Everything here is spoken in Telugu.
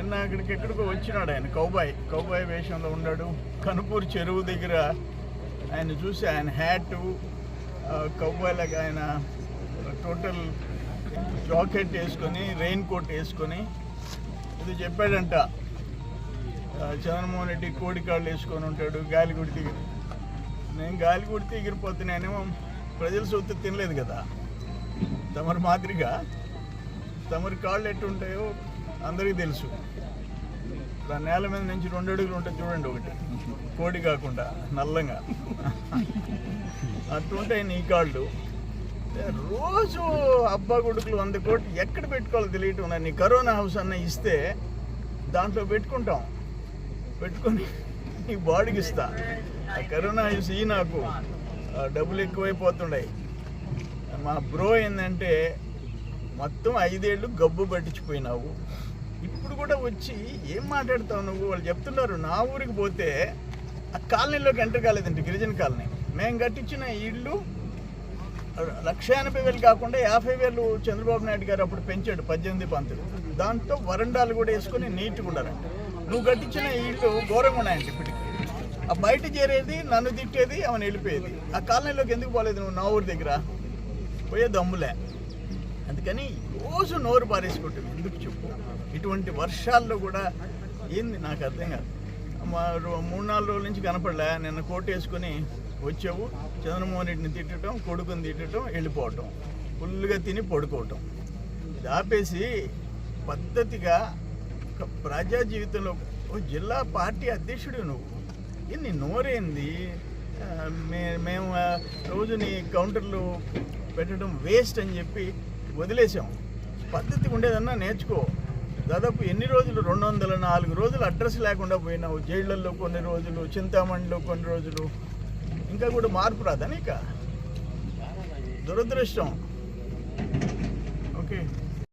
నిన్న ఇక్కడికి ఎక్కడికో వచ్చినాడు ఆయన కౌబాయ్ వేషంలో ఉన్నాడు. కనుపూరు చెరువు దగ్గర ఆయన చూసి ఆయన హ్యాటు కౌబాయ్ లాగా ఆయన టోటల్ జాకెట్ వేసుకొని రెయిన్ కోట్ వేసుకొని ఇది చెప్పాడంట, చంద్రమోహన్ రెడ్డి కోడికాళ్ళు వేసుకొని ఉంటాడు, గాలిగుడి దిగి. నేను గాలిగుడి ఎగిరిపోతున్నానేమో, ప్రజల సొత్తు తినలేదు కదా తమరి మాదిరిగా. తమరి కాళ్ళు ఎట్టుంటాయో అందరికీ తెలుసు. నేల మీద నుంచి 2 అడుగులు ఉంటుంది చూడండి, ఒకటి కోడి కాకుండా నల్లంగా అట్టుంటాయి నీ కాళ్ళు. రోజు అబ్బా కొడుకులు 100 కోట్లు ఎక్కడ పెట్టుకోవాలో తెలియటం. నీ కరోనా హౌస్ అన్న ఇస్తే దాంట్లో పెట్టుకొని నీ బాడీకి ఇస్తా. ఆ కరోనా హౌస్ నాకు డబ్బులు ఎక్కువైపోతున్నాయి. మా బ్రో ఏంటంటే మొత్తం 5 ఏళ్ళు గబ్బు పట్టించిపోయినావు. ఇప్పుడు కూడా వచ్చి ఏం మాట్లాడతావు నువ్వు? వాళ్ళు చెప్తున్నారు నా ఊరికి పోతే ఆ కాలనీలోకి ఎంటర్ కాలేదండి, గిరిజన కాలనీ. మేము కట్టించిన ఇళ్ళు 1,80,000 కాకుండా 50,000 చంద్రబాబు నాయుడు గారు అప్పుడు పెంచాడు 18 పంతులు. దాంతో వరండాలు కూడా వేసుకొని నీట్గా ఉండాలంట. నువ్వు కట్టించిన ఇళ్ళు ఘోరంగా ఉన్నాయండి. ఇప్పటికి ఆ బయట చేరేది, నన్ను తిట్టేది, ఆమెను వెళ్ళిపోయేది. ఆ కాలనీలోకి ఎందుకు పోలేదు నువ్వు? నా ఊరి దగ్గర పోయే దమ్ములే. అందుకని రోజు నోరు పారేసుకుంటుంది. ఎందుకు చెప్పు? ఇటువంటి వర్షాల్లో కూడా ఏంది నాకు అర్థం కాదు. 3-4 రోజుల నుంచి కనపడలే. నిన్న కోట్ వేసుకొని వచ్చావు, చంద్రమోహన్ రెడ్డిని తిట్టడం, కొడుకుని తిట్టడం, వెళ్ళిపోవటం, ఫుల్గా తిని పడుకోవటం. ఇది ఆపేసి పద్ధతిగా ఒక ప్రజా జీవితంలో జిల్లా పార్టీ అధ్యక్షుడు నువ్వు. నీ నోరేంది? మేము రోజు నీ కౌంటర్లు పెట్టడం వేస్ట్ అని చెప్పి వదిలేసాం. పద్ధతి ఉండేదన్నా నేర్చుకో. దాదాపు ఎన్ని రోజులు? 204 రోజులు అడ్రస్ లేకుండా పోయినావు. జైళ్ళల్లో కొన్ని రోజులు, చింతామణిలో కొన్ని రోజులు. ఇంకా కూడా మార్పు రాదా నీక? దురదృష్టం. ఓకే.